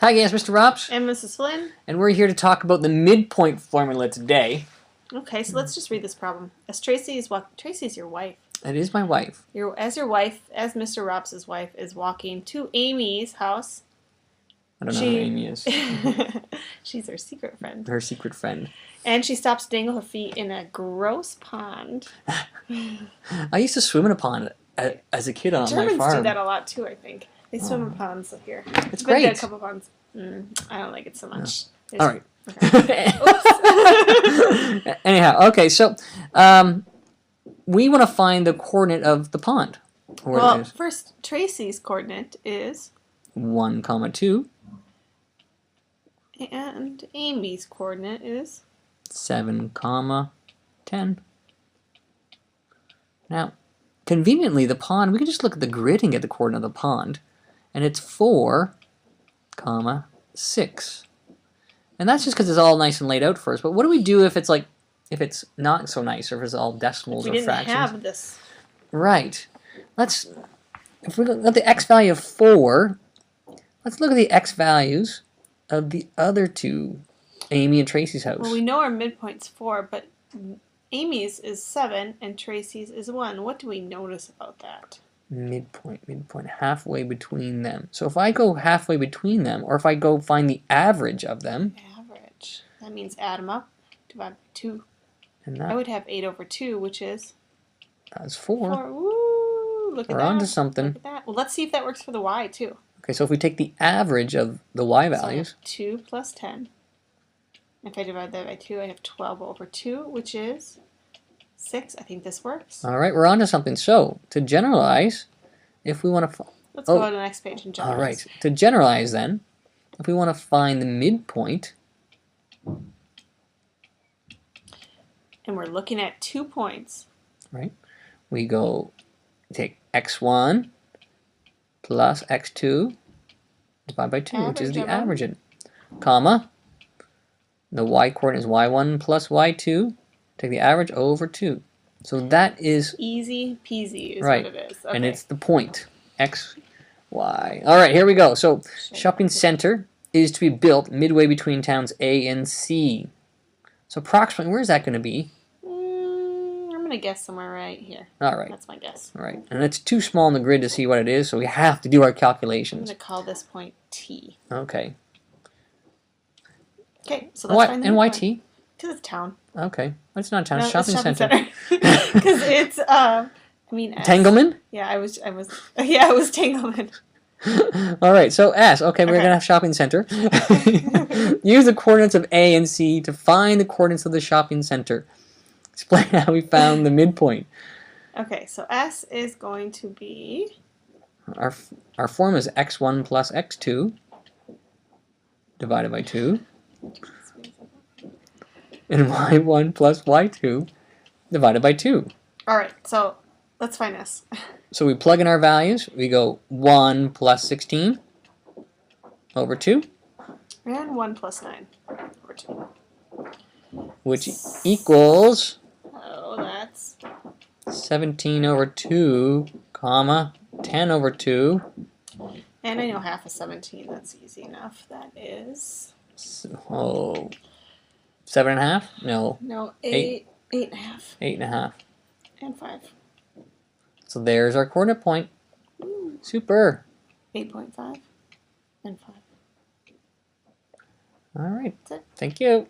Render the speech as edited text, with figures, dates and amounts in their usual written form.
Hi guys, Mr. Rops. And Mrs. Flynn. And we're here to talk about the midpoint formula today. Okay, so let's just read this problem. As Tracy's your wife. It is my wife. As Mr. Rops' wife is walking to Amy's house. I don't know who Amy is. She's her secret friend. Her secret friend. And she stops to dangle her feet in a gross pond. I used to swim in a pond as a kid on my farm. Germans do that a lot too, I think. They swim in ponds here. It's great. A couple ponds. I don't like it so much. No. All right. Okay. Anyhow, okay, so we want to find the coordinate of the pond. Well, first, Tracy's coordinate is 1, 2. And Amy's coordinate is 7, 10. Now, conveniently, the pond, we can just look at the grid and get the coordinate of the pond. And it's 4, 6. And that's just because it's all nice and laid out for us. But what do we do if it's like, if it's not so nice, or if it's all decimals or fractions? We didn't have this. Right. If we look at the x value of 4, let's look at the x values of the other two, Amy and Tracy's house. Well, we know our midpoint's 4, but Amy's is 7 and Tracy's is 1. What do we notice about that? Midpoint, halfway between them. So if I go halfway between them, or if I go find the average of them. Average. That means add them up, divide by 2. And that, I would have 8 over 2, which is? That's 4. Woo! Look at that. We're on to something. Look at that. Well, let's see if that works for the y, too. Okay, so if we take the average of the y values. So I have 2 plus 10. If I divide that by 2, I have 12 over 2, which is 6. I think this works. All right, we're on to something. So, to generalize, if we want to... Let's go to the next page and generalize. All right, to generalize then, if we want to find the midpoint... And we're looking at 2 points. Right. We take x1 plus x2 divided by 2, which is the average. Comma. The y coordinate is y1 plus y2. Take the average over 2. So that is... Easy peasy is right. what it is. Okay. And it's the point. X, y. All right, here we go. So shopping center is to be built midway between towns A and C. So approximately, where is that going to be? I'm going to guess somewhere right here. All right. That's my guess. All right. And it's too small on the grid to see what it is, so we have to do our calculations. I'm going to call this point T. Okay. Okay, so let's find the and why T? Because it's town. Okay. It's not a town, No, it's shopping center. Because it's, Tangleman? Yeah, I was Tangleman. All right, so S. Okay, we're going to have shopping center. Use the coordinates of A and C to find the coordinates of the shopping center. Explain how we found the midpoint. Okay, so S is going to be... Our form is x1 plus x2 divided by 2. And y1 plus y2 divided by 2. All right, so let's find S. So we plug in our values. We go 1 plus 16 over 2. And 1 plus 9 over 2. Which equals... Oh, that's... 17 over 2, comma, 10 over 2. And I know half of 17. That's easy enough. That is... 7.5? No. No, 8. 8.5. 8.5. And 5. So there's our coordinate point. Super. 8.5 and 5. All right. That's it. Thank you.